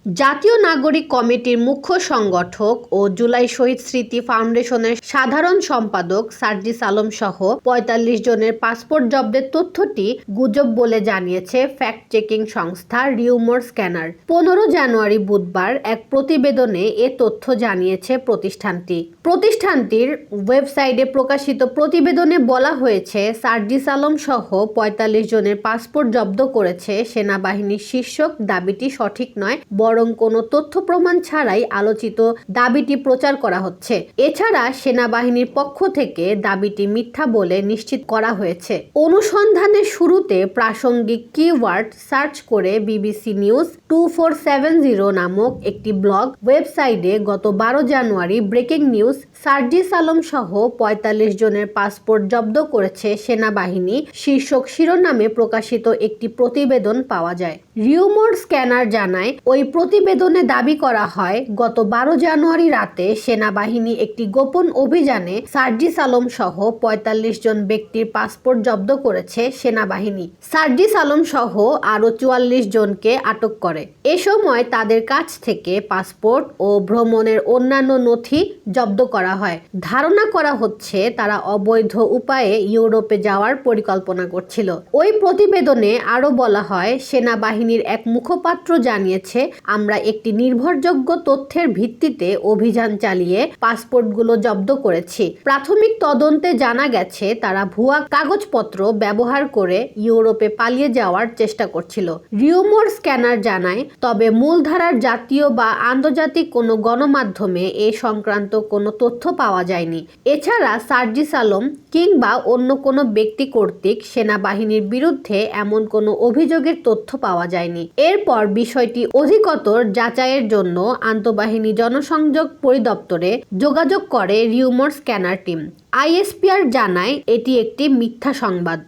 জাতীয় নাগরিক কমিটির মুখ্য সংগঠক ও জুলাই শহীদ স্মৃতি ফাউন্ডেশনের সাধারণ সম্পাদক সার্জিস আলম সহ ৪৫ জনের পাসপোর্ট জব্দের তথ্যটি গুজব বলে জানিয়েছে ফ্যাক্ট চেকিং সংস্থা রিউমার স্ক্যানার। ১৫ জানুয়ারি বুধবার এক প্রতিবেদনে এ তথ্য জানিয়েছে প্রতিষ্ঠানটির ওয়েবসাইটে প্রকাশিত প্রতিবেদনে বলা হয়েছে, সার্জিস আলম সহ ৪৫ জনের পাসপোর্ট জব্দ করেছে সেনাবাহিনীর শীর্ষক দাবিটি সঠিক নয়, বরং কোনো তথ্য প্রমাণ ছাড়াই আলোচিত দাবিটি প্রচার করা হচ্ছে। এছাড়া সেনাবাহিনীর পক্ষ থেকে দাবিটি মিথ্যা বলে নিশ্চিত করা হয়েছে। অনুসন্ধানের শুরুতে প্রাসঙ্গিক কিওয়ার্ড সার্চ করে বিবিসি নিউজ 2470 নামক একটি ব্লগ ওয়েবসাইটে গত ১২ জানুয়ারি ব্রেকিং নিউজ সার্জিস আলম সহ ৪৫ জনের পাসপোর্ট জব্দ করেছে সেনাবাহিনী শীর্ষক শিরোনামে প্রকাশিত একটি প্রতিবেদন পাওয়া যায়। রিউমার স্ক্যানার জানায়, ওই প্রতিবেদনে দাবি করা হয়, গত ১২ জানুয়ারি রাতে সেনাবাহিনী একটি গোপন অভিযানে সার্জিস আলম সহ ৪৫ জন ব্যক্তির পাসপোর্ট জব্দ করেছে সেনাবাহিনী। সার্জিস আলম সহ আরও ৪৪ জনকে আটক করে। এ সময় তাদের কাছ থেকে পাসপোর্ট ও ভ্রমণের অন্যান্য নথি জব্দ করা হয়। ধারণা করা হচ্ছে তারা অবৈধ উপায়ে ইউরোপে যাওয়ার পরিকল্পনা করছিল। ওই প্রতিবেদনে আরও বলা হয়, সেনাবাহিনীর এক মুখপাত্র জানিয়েছে, আমরা একটি নির্ভরযোগ্য তথ্যের ভিত্তিতে অভিযান চালিয়ে পাসপোর্টগুলো জব্দ করেছি। প্রাথমিক তদন্তে জানা গেছে তারা ভুয়া কাগজপত্র ব্যবহার করে ইউরোপে পালিয়ে যাওয়ার চেষ্টা করছিল। রিউমার স্ক্যানার জানায়, তবে মূলধারার জাতীয় বা আন্তর্জাতিক কোনো গণমাধ্যমে এ সংক্রান্ত কোনো তথ্য পাওয়া যায়নি। এছাড়া সার্জিস আলম কিংবা অন্য কোনো ব্যক্তি কর্তৃক সেনাবাহিনীর বিরুদ্ধে এমন কোনো অভিযোগের তথ্য পাওয়া যায়নি। এরপর বিষয়টি অধিকতর যাচাইয়ের জন্য আন্তঃবাহিনী জনসংযোগ পরিদপ্তরে যোগাযোগ করে রিউমার স্ক্যানার টিম। আইএসপিআর জানায়, এটি একটি মিথ্যা সংবাদ।